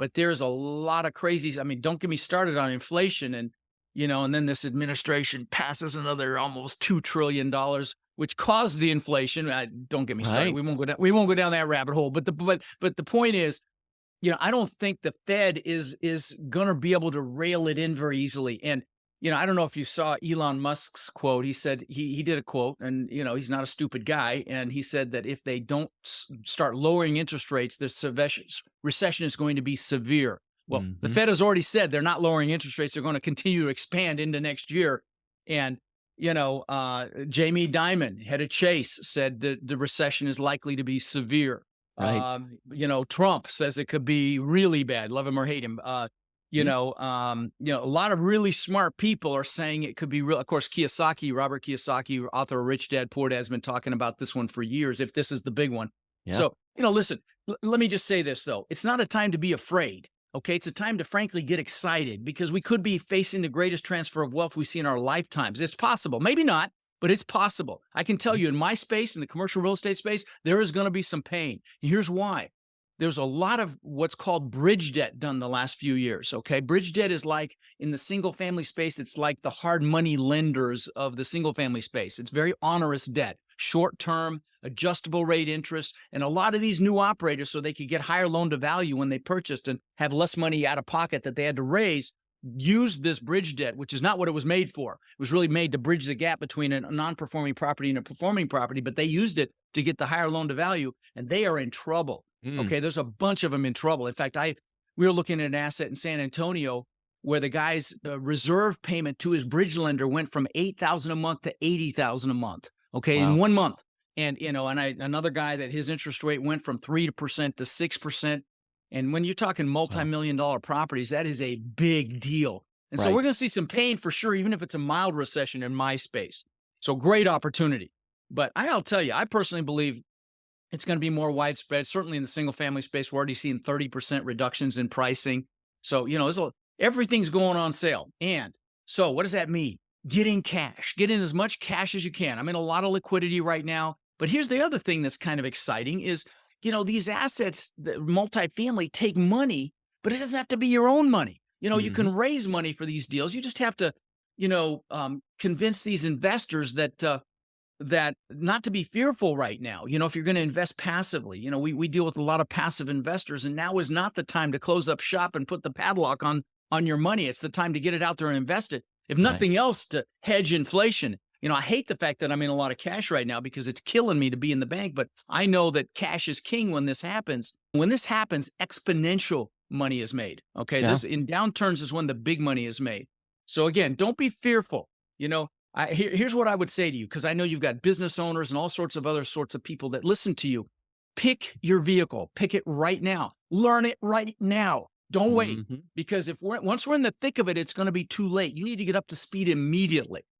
but there's a lot of crazies. I mean, don't get me started on inflation and, and then this administration passes another almost $2 trillion, which caused the inflation. Don't get me started. Right. We won't go down that rabbit hole. But the point is, I don't think the Fed is going to be able to rail it in very easily. And I don't know if you saw Elon Musk's quote. He said he did a quote, and he's not a stupid guy. And he said that if they don't start lowering interest rates, the recession is going to be severe. Well, the Mhm. Fed has already said they're not lowering interest rates. They're going to continue to expand into next year. And Jamie Dimon, head of Chase, said that the recession is likely to be severe. Right. Trump says it could be really bad. Love him or hate him. Mhm. A lot of really smart people are saying it could be real. Of course, Robert Kiyosaki, author of Rich Dad, Poor Dad, has been talking about this one for years, if this is the big one. Yeah. So, listen, let me just say this, though. It's not a time to be afraid. Okay. It's a time to frankly get excited because we could be facing the greatest transfer of wealth we see in our lifetimes. It's possible. Maybe not, but it's possible. I can tell Mhm. you in my space, in the commercial real estate space, there is going to be some pain. Here's why. There's a lot of what's called bridge debt done the last few years. Okay. Bridge debt is like in the single family space, it's like the hard money lenders of the single family space. It's very onerous debt, short term, adjustable rate interest. And a lot of these new operators, so they could get higher loan to value when they purchased and have less money out of pocket that they had to raise, used this bridge debt, which is not what it was made for. It was really made to bridge the gap between a non-performing property and a performing property, but they used it to get the higher loan to value, and they are in trouble. Mm. Okay, there's a bunch of them in trouble. In fact, we were looking at an asset in San Antonio where the guy's reserve payment to his bridge lender went from $8,000 a month to $80,000 a month. Okay, in Wow. 1 month. And another guy that his interest rate went from 3% to 6%. And when you're talking Wow. multi-million dollar properties, that is a big deal. And so we're Right. going to see some pain for sure, even if it's a mild recession in my space. So great opportunity. But I'll tell you, I personally believe it's going to be more widespread. Certainly in the single family space, we're already seeing 30% reductions in pricing. So, everything's going on sale. And so what does that mean? Get in cash, get in as much cash as you can. I'm in a lot of liquidity right now. But here's the other thing that's kind of exciting is, these assets, the multifamily, take money, but it doesn't have to be your own money. You Mhm. can raise money for these deals. You just have to, convince these investors that not to be fearful right now. If you're going to invest passively, we deal with a lot of passive investors, and now is not the time to close up shop and put the padlock on your money. It's the time to get it out there and invest it. If Right. nothing else, to hedge inflation. I hate the fact that I'm in a lot of cash right now because it's killing me to be in the bank, but I know that cash is king when this happens. When this happens, exponential money is made. Okay. Yeah. This in downturns is when the big money is made. So again, don't be fearful. Here's what I would say to you, because I know you've got business owners and all sorts of other sorts of people that listen to you. Pick your vehicle, pick it right now, learn it right now. Don't wait, Mhm. because once we're in the thick of it, it's going to be too late. You need to get up to speed immediately.